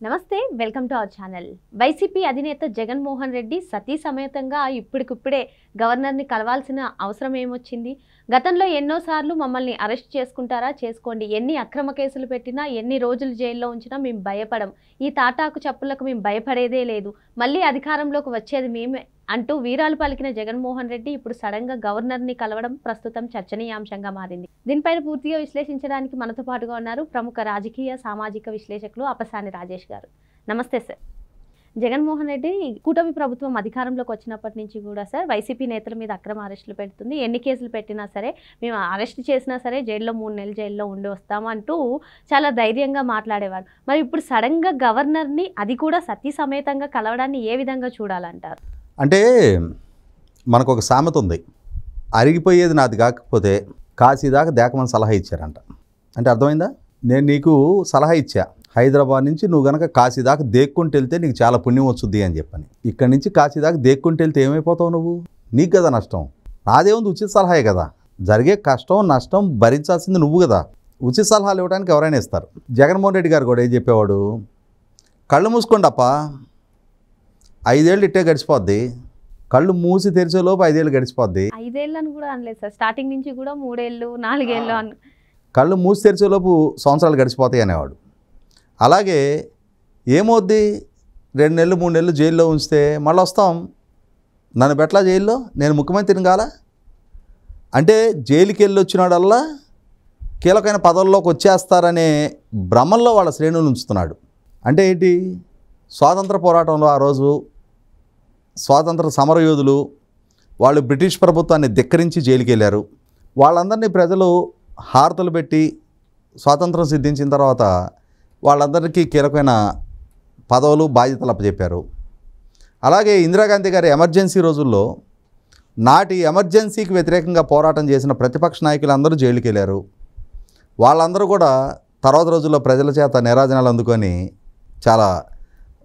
నమస్తే welcome to our channel. YCP అధినేత జగన్మోహన్ రెడ్డి సతీ సమేతంగా ఇప్పటికిప్పుడే గవర్నర్ని కలవాల్సిన అవసరం ఏమొచ్చింది? గతంలో ఎన్నోసార్లు మమ్మల్ని అరెస్ట్ చేసుకుంటారా చేసుకోండి, ఎన్ని అక్రమ కేసులు పెట్టినా ఎన్ని రోజులు జైల్లో ఉంచినా మేము భయపడం, ఈ తాటాకు చప్పులకు మేము భయపడేదే లేదు, మళ్ళీ అధికారంలోకి వచ్చేది మేమే అంటూ వీరాలు పలికిన జగన్మోహన్ రెడ్డి ఇప్పుడు సడన్ గా గవర్నర్ని కలవడం ప్రస్తుతం చర్చనీయాంశంగా మారింది. దీనిపైన పూర్తిగా విశ్లేషించడానికి మనతో పాటుగా ఉన్నారు ప్రముఖ రాజకీయ సామాజిక విశ్లేషకులు అప్పసాని రాజేష్ గారు. నమస్తే సార్. జగన్మోహన్ రెడ్డి కూటమి ప్రభుత్వం అధికారంలోకి వచ్చినప్పటి నుంచి కూడా సార్ వైసీపీ నేతల మీద అక్రమ అరెస్టులు పెడుతుంది, ఎన్ని కేసులు పెట్టినా సరే మేము అరెస్ట్ చేసినా సరే జైల్లో 3 నెలలు జైల్లో ఉండి వస్తామంటూ చాలా ధైర్యంగా మాట్లాడేవారు. మరి ఇప్పుడు సడన్గా గవర్నర్ని అది కూడా సతీ సమేతంగా కలవడాన్ని ఏ విధంగా చూడాలంటారు? అంటే మనకు ఒక సామెత ఉంది, అరిగిపోయేది నాది కాకపోతే కాశీదాకా దేకమని సలహా ఇచ్చారంట. అంటే అర్థమైందా? నేను నీకు సలహా ఇచ్చా, హైదరాబాద్ నుంచి నువ్వు కనుక కాశీదాకా దేక్కుంటూ వెళ్తే నీకు చాలా పుణ్యం వస్తుంది అని చెప్పని. ఇక్కడి నుంచి కాశీదాకా దేక్కుంటూ వెళ్తే ఏమైపోతావు నువ్వు? నీకు కదా నష్టం. నాదేముంది, ఉచిత సలహాయే కదా. జరిగే కష్టం నష్టం భరించాల్సింది నువ్వు కదా. ఉచిత సలహాలు ఇవ్వడానికి ఎవరైనా ఇస్తారు. జగన్మోహన్ రెడ్డి గారు కూడా ఏం చెప్పేవాడు, కళ్ళు మూసుకోండి అప్ప, 5 ఏళ్ళు ఇట్టే గడిచిపోద్ది, కళ్ళు మూసి తెరిచేలోపు 5 ఏళ్ళు గడిచిపోద్ది. 5 ఏళ్ళని కూడా అనలేదు సార్, స్టార్టింగ్ నుంచి కూడా 3 ఏళ్ళు 4 ఏళ్ళు అని. కళ్ళు మూసి తెరిచేలోపు సంవత్సరాలు గడిచిపోతాయి అనేవాడు. అలాగే ఏమవుద్ది, 2 నెలలు 3 నెలలు జైల్లో ఉంచితే మళ్ళీ వస్తాం, నన్ను పెట్టలా జైల్లో, నేను ముఖ్యమంత్రిని కాలా అంటే జైలుకి వెళ్ళి వచ్చినాడల్లా కీలకమైన పదవుల్లోకి వచ్చేస్తారనే భ్రమంలో వాళ్ళ శ్రేణులు ఉంచుతున్నాడు. అంటే ఏంటి, స్వాతంత్ర పోరాటంలో ఆ రోజు స్వాతంత్ర సమరయోధులు వాళ్ళు బ్రిటిష్ ప్రభుత్వాన్ని ధిక్కరించి జైలుకి వెళ్ళారు. వాళ్ళందరినీ ప్రజలు హారతలు పెట్టి స్వాతంత్రం సిద్ధించిన తర్వాత వాళ్ళందరికీ కీలకమైన పదవులు బాధ్యతలు అప్పచెప్పారు. అలాగే ఇందిరాగాంధీ గారి ఎమర్జెన్సీ రోజుల్లో నాటి ఎమర్జెన్సీకి వ్యతిరేకంగా పోరాటం చేసిన ప్రతిపక్ష నాయకులందరూ జైలుకి వెళ్ళారు. వాళ్ళందరూ కూడా తర్వాత రోజుల్లో ప్రజల చేత నీరాజనాలు అందుకొని చాలా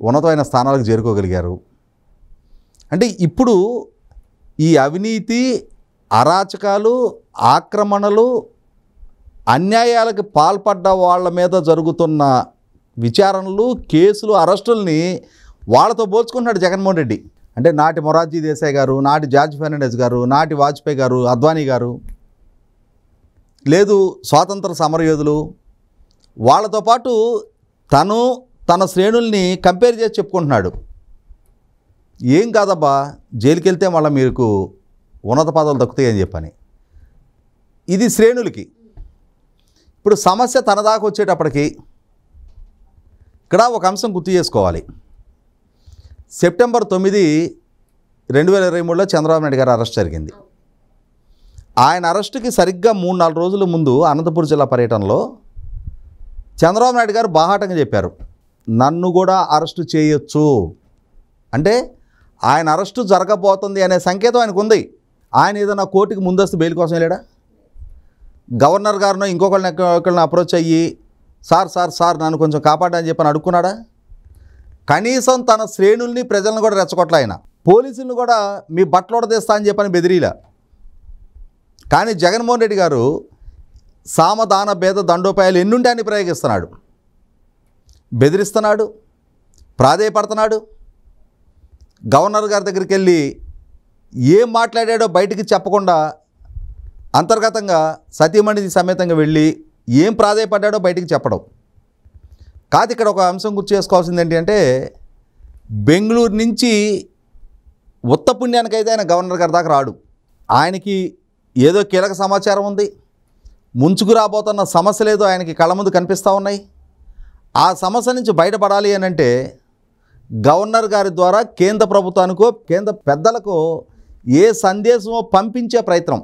ఉన్నతమైన స్థానాలకు చేరుకోగలిగారు. అంటే ఇప్పుడు ఈ అవినీతి, అరాచకాలు, ఆక్రమణలు, అన్యాయాలకు పాల్పడ్డ వాళ్ళ మీద జరుగుతున్న విచారణలు, కేసులు, అరెస్టుల్ని వాళ్ళతో పోల్చుకుంటున్నాడు జగన్మోహన్ రెడ్డి. అంటే నాటి మొరార్జీ దేశాయ్ గారు, నాటి జార్జ్ ఫెర్నాండెస్ గారు, నాటి వాజ్పేయి గారు, అద్వానీ గారు, లేదు స్వాతంత్ర సమరయోధులు, వాళ్ళతో పాటు తన శ్రేణుల్ని కంపేర్ చేసి చెప్పుకుంటున్నాడు. ఏం కాదబ్బా, జైలుకి వెళ్తే మళ్ళీ మీకు ఉన్నత పదవులు దక్కుతాయి అని చెప్పని. ఇది శ్రేణులకి. ఇప్పుడు సమస్య తన దాకా వచ్చేటప్పటికి ఇక్కడ ఒక అంశం గుర్తు చేసుకోవాలి. సెప్టెంబర్ 9, 2023లో చంద్రబాబు నాయుడు గారు అరెస్ట్ జరిగింది. ఆయన అరెస్టుకి సరిగ్గా 3-4 రోజుల ముందు అనంతపురం జిల్లా పర్యటనలో చంద్రబాబు నాయుడు గారు బాహాటంగా చెప్పారు, నన్ను కూడా అరెస్టు చేయొచ్చు. అంటే ఆయన అరెస్టు జరగబోతుంది అనే సంకేతం ఆయనకు ఉంది. ఆయన ఏదైనా కోర్టుకి ముందస్తు బెయిల్ కోసం వెళ్ళాడా? గవర్నర్ గారినో ఇంకొకళ్ళని అప్రోచ్ అయ్యి సార్ నన్ను కొంచెం కాపాడని చెప్పని అడుక్కున్నాడా? కనీసం తన శ్రేణుల్ని ప్రజలను కూడా రెచ్చగొట్టలే ఆయన. పోలీసులను కూడా మీ బట్టలోడ తెస్తా అని చెప్పని బెదిరీలా. కానీ జగన్మోహన్ రెడ్డి గారు సామదాన భేద దండోపాయాలు ఎన్నుంటాన్ని ప్రయోగిస్తున్నాడు, బెదిరిస్తున్నాడు, ప్రాధేయపడుతున్నాడు. గవర్నర్ గారి దగ్గరికి వెళ్ళి ఏం మాట్లాడాడో బయటికి చెప్పకుండా అంతర్గతంగా సతీమణి సమేతంగా వెళ్ళి ఏం ప్రాధేయపడ్డాడో బయటికి చెప్పడం కాదు. ఇక్కడ ఒక అంశం గుర్తు చేసుకోవాల్సింది ఏంటంటే, బెంగళూరు నుంచి ఉత్తపుణ్యానికైతే ఆయన గవర్నర్ గారి దాకా రాడు. ఆయనకి ఏదో కీలక సమాచారం ఉంది, ముంచుకు రాబోతున్న సమస్యలు ఏదో ఆయనకి కళ్ళ ముందు కనిపిస్తూ ఉన్నాయి. ఆ సమస్య నుంచి బయటపడాలి అని అంటే గవర్నర్ గారి ద్వారా కేంద్ర ప్రభుత్వానికో కేంద్ర పెద్దలకు ఏ సందేశమో పంపించే ప్రయత్నం.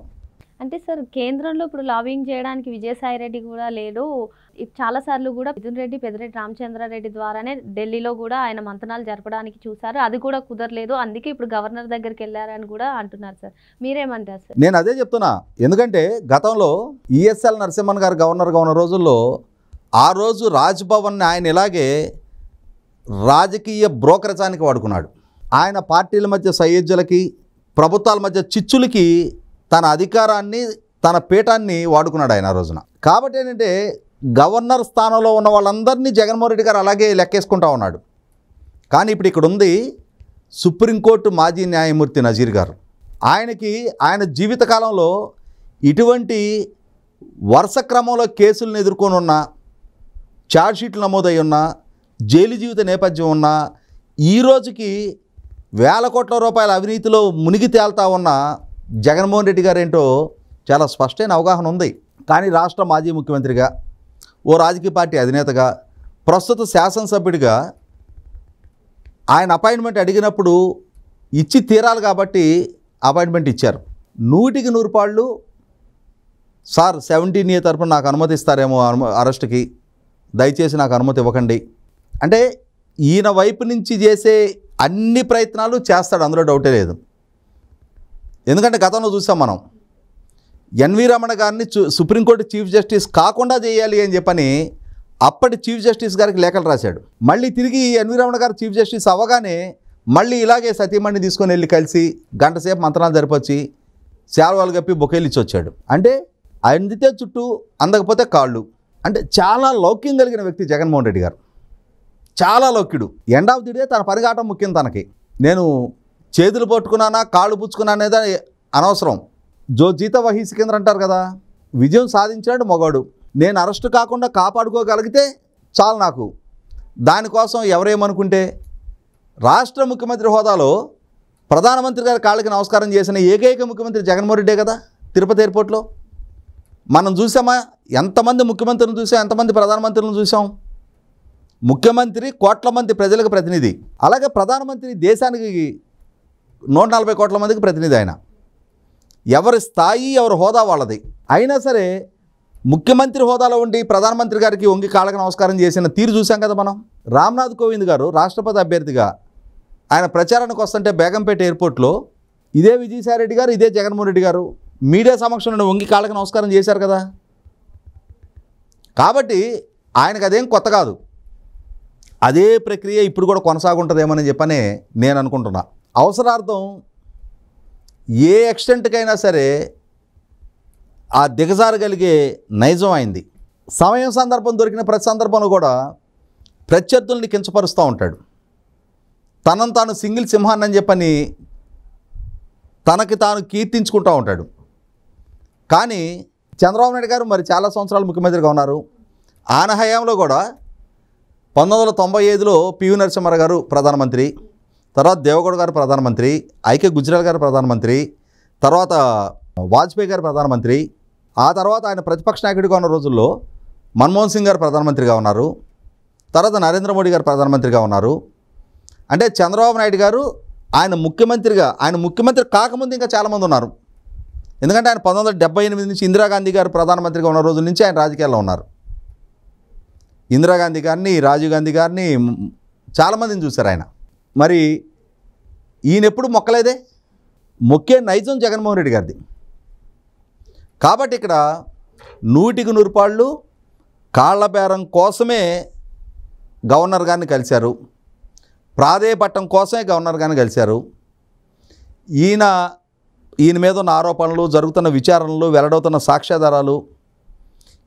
అంటే సార్, కేంద్రంలో ఇప్పుడు లాబింగ్ చేయడానికి విజయసాయి రెడ్డి కూడా లేడు. చాలాసార్లు కూడా మిథున్ రెడ్డి, పెద్దిరెడ్డి రామచంద్రారెడ్డి ద్వారానే ఢిల్లీలో కూడా ఆయన మంతనాలు జరపడానికి చూశారు, అది కూడా కుదరలేదు, అందుకే ఇప్పుడు గవర్నర్ దగ్గరికి వెళ్ళారని కూడా అంటున్నారు సార్. మీరేమంటారు సార్? నేను అదే చెప్తున్నా. ఎందుకంటే గతంలో ఈఎస్ఎల్ నరసింహన్ గారు గవర్నర్గా ఉన్న రోజుల్లో ఆ రోజు రాజ్భవన్ని ఆయన ఇలాగే రాజకీయ బ్రోకరేజానికి వాడుకున్నాడు. ఆయన పార్టీల మధ్య సయోధ్యలకి, ప్రభుత్వాల మధ్య చిచ్చులకి తన అధికారాన్ని, తన పీఠాన్ని వాడుకున్నాడు ఆయన ఆ రోజున. కాబట్టి ఏంటంటే గవర్నర్ స్థానంలో ఉన్న వాళ్ళందరినీ జగన్మోహన్ రెడ్డి గారు అలాగే లెక్కేసుకుంటా ఉన్నాడు. కానీ ఇప్పుడు ఇక్కడ ఉంది సుప్రీంకోర్టు మాజీ న్యాయమూర్తి నజీర్ గారు. ఆయన జీవితకాలంలో ఇటువంటి వరుస క్రమంలో కేసులను ఎదుర్కొని ఉన్న, ఛార్జ్షీట్లు నమోదై ఉన్న, జైలు జీవిత నేపథ్యం ఉన్న, ఈ రోజుకి వేల కోట్ల రూపాయల అవినీతిలో మునిగి తేల్తా ఉన్న జగన్మోహన్ రెడ్డి గారు ఏంటో చాలా స్పష్టమైన అవగాహన ఉంది. కానీ రాష్ట్ర మాజీ ముఖ్యమంత్రిగా, ఓ రాజకీయ పార్టీ అధినేతగా, ప్రస్తుత శాసనసభ్యుడిగా ఆయన అపాయింట్మెంట్ అడిగినప్పుడు ఇచ్చి తీరాలి కాబట్టి అపాయింట్మెంట్ ఇచ్చారు. 100కి 100 పాళ్ళు సార్ 17A తరపున నాకు అనుమతి ఇస్తారేమో అరెస్ట్కి, దయచేసి నాకు అనుమతి ఇవ్వకండి అంటే ఈయన వైపు నుంచి చేసే అన్ని ప్రయత్నాలు చేస్తాడు, అందులో డౌటే లేదు. ఎందుకంటే గతంలో చూసాం మనం, ఎన్వి రమణ గారిని సుప్రీంకోర్టు చీఫ్ జస్టిస్ కాకుండా చేయాలి అని చెప్పని అప్పటి చీఫ్ జస్టిస్ గారికి లేఖలు రాశాడు. మళ్ళీ తిరిగి ఎన్వి రమణ గారు చీఫ్ జస్టిస్ అవ్వగానే మళ్ళీ ఇలాగే సతీమణిని తీసుకొని వెళ్ళి కలిసి గంట సేపు మంత్రాలు జరిపొచ్చి శాల్వాలు కప్పి బొకేలు ఇచ్చి వచ్చాడు. అంటే అందితే చుట్టూ, అందకపోతే కాళ్ళు. అంటే చాలా లౌక్యం కలిగిన వ్యక్తి జగన్మోహన్ రెడ్డి గారు, చాలా లౌక్యుడు. ఎండ్ ఆఫ్ ది డే తన పని కావటం ముఖ్యం తనకి. నేను చేతులు పట్టుకున్నానా కాళ్ళు పుచ్చుకున్నానేదా అనవసరం. జో జీత వహీ సికింద్ర అంటారు కదా, విజయం సాధించాడు మగవాడు. నేను అరెస్టు కాకుండా కాపాడుకోగలిగితే చాలు నాకు. దానికోసం ఎవరేమనుకుంటే, రాష్ట్ర ముఖ్యమంత్రి హోదాలో ప్రధానమంత్రి గారి కాళ్ళకి నమస్కారం చేసిన ఏకైక ముఖ్యమంత్రి జగన్మోహన్ రెడ్డే కదా తిరుపతి ఎయిర్పోర్ట్లో. మనం చూసామా, ఎంతమంది ముఖ్యమంత్రులను చూసాం, ఎంతమంది ప్రధానమంత్రులను చూసాం. ముఖ్యమంత్రి కోట్ల మంది ప్రజలకు ప్రతినిధి, అలాగే ప్రధానమంత్రి దేశానికి 140 కోట్ల మందికి ప్రతినిధి. ఆయన ఎవరి స్థాయి ఎవరి హోదా వాళ్ళది. అయినా సరే ముఖ్యమంత్రి హోదాలో ఉండి ప్రధానమంత్రి గారికి వంగి కాళ్ళకి నమస్కారం చేసిన తీరు చూసాం కదా మనం. రామ్నాథ్ కోవింద్ గారు రాష్ట్రపతి అభ్యర్థిగా ఆయన ప్రచారానికి వస్తుంటే బేగంపేట ఎయిర్పోర్ట్లో ఇదే విజయసాయిరెడ్డి గారు, ఇదే జగన్మోహన్ రెడ్డి గారు మీడియా సమక్షంలో వంగి కాళ్ళకి నమస్కారం చేశారు కదా. కాబట్టి ఆయనకు అదేం కొత్త కాదు. అదే ప్రక్రియ ఇప్పుడు కూడా కొనసాగుంటుందేమని చెప్పనే నేను అనుకుంటున్నా. అవసరార్థం ఏ ఎక్స్టెంట్కైనా సరే ఆ దిగజారగలిగే నైజం అయింది. సమయం సందర్భం దొరికిన ప్రతి సందర్భంలో కూడా ప్రత్యర్థుల్ని కించపరుస్తూ ఉంటాడు. తనను తాను సింగిల్ సింహాన్ని అని చెప్పని తనకి తాను కీర్తించుకుంటూ ఉంటాడు. కానీ చంద్రబాబు నాయుడు గారు మరి చాలా సంవత్సరాలు ముఖ్యమంత్రిగా ఉన్నారు. ఆయన హయాంలో కూడా 1995లో పివి నరసింహారావు గారు ప్రధానమంత్రి, తర్వాత దేవగౌడ గారు ప్రధానమంత్రి, ఐకే గుజరాల్ గారు ప్రధానమంత్రి, తర్వాత వాజ్పేయి గారు ప్రధానమంత్రి, ఆ తర్వాత ఆయన ప్రతిపక్ష నాయకుడిగా ఉన్న రోజుల్లో మన్మోహన్ సింగ్ గారు ప్రధానమంత్రిగా ఉన్నారు, తర్వాత నరేంద్ర మోడీ గారు ప్రధానమంత్రిగా ఉన్నారు. అంటే చంద్రబాబు నాయుడు గారు ఆయన ముఖ్యమంత్రి కాకముందు ఇంకా చాలామంది ఉన్నారు. ఎందుకంటే ఆయన 1978 నుంచి ఇందిరాగాంధీ గారు ప్రధానమంత్రిగా ఉన్న రోజుల నుంచి ఆయన రాజకీయాల్లో ఉన్నారు. ఇందిరాగాంధీ గారిని, రాజీవ్ గాంధీ గారిని చాలామందిని చూశారు ఆయన. మరి ఈయన ఎప్పుడు మొక్కలేదే, మొక్కే నైజం జగన్మోహన్ రెడ్డి గారిది. కాబట్టి ఇక్కడ 100కి 100 పాళ్ళు కాళ్ల బేరం కోసమే గవర్నర్ గారిని కలిశారు, ప్రాధేయపట్టం కోసమే గవర్నర్ గారిని కలిశారు. ఈయన మీద ఉన్న ఆరోపణలు, జరుగుతున్న విచారణలు, వెల్లడవుతున్న సాక్ష్యాధారాలు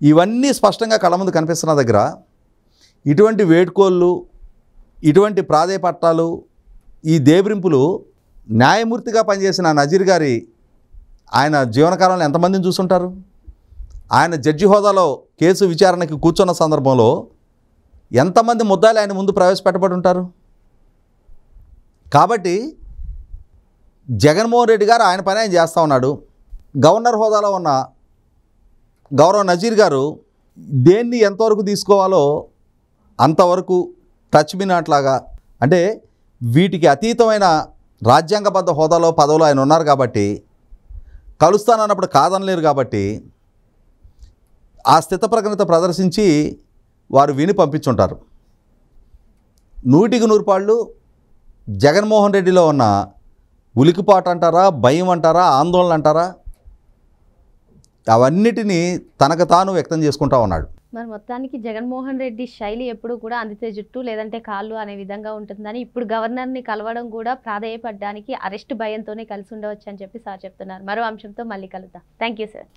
ఇవన్నీ స్పష్టంగా కళ్ళ ముందు కనిపిస్తున్న దగ్గర ఇటువంటి వేడుకోళ్ళు, ఇటువంటి ప్రాధేయపట్టాలు, ఈ దేబ్రింపులు న్యాయమూర్తిగా పనిచేసిన నజీర్ గారి ఆయన జీవనకాలంలో ఎంతమందిని చూసుంటారు? ఆయన జడ్జి హోదాలో కేసు విచారణకి కూర్చున్న సందర్భంలో ఎంతమంది ముద్దాలు ఆయన ముందు ప్రవేశపెట్టబడి ఉంటారు? కాబట్టి జగన్మోహన్ రెడ్డి గారు ఆయన పని ఆయన చేస్తూ ఉన్నాడు. గవర్నర్ హోదాలో ఉన్న గౌరవ నజీర్ గారు దేన్ని ఎంతవరకు తీసుకోవాలో అంతవరకు టచ్ మీ నాట్ లాగా, అంటే వీటికి అతీతమైన రాజ్యాంగబద్ధ హోదాలో పదవులు ఆయన ఉన్నారు కాబట్టి, కలుస్తానన్నప్పుడు కాదనలేరు కాబట్టి ఆ స్థితప్రజ్ఞత ప్రదర్శించి వారు విని పంపించుంటారు. 100కి 100 పాళ్ళు జగన్మోహన్ రెడ్డిలో ఉన్న ఉలికిపాటు అంటారా, భయం అంటారా, ఆందోళన అంటారా, అవన్నిటినీ తనకు తాను వ్యక్తం చేసుకుంటా ఉన్నాడు. మరి మొత్తానికి జగన్మోహన్ రెడ్డి శైలి ఎప్పుడు కూడా అందితే జుట్టు లేదంటే కాళ్ళు అనే విధంగా ఉంటుందని, ఇప్పుడు గవర్నర్ని కలవడం కూడా ప్రాధేయపడడానికి అరెస్ట్ భయంతోనే కలిసి ఉండవచ్చు అని చెప్పి సార్ చెప్తున్నారు. మరో అంశంతో మళ్ళీ కలుద్దాం. Thank you sir.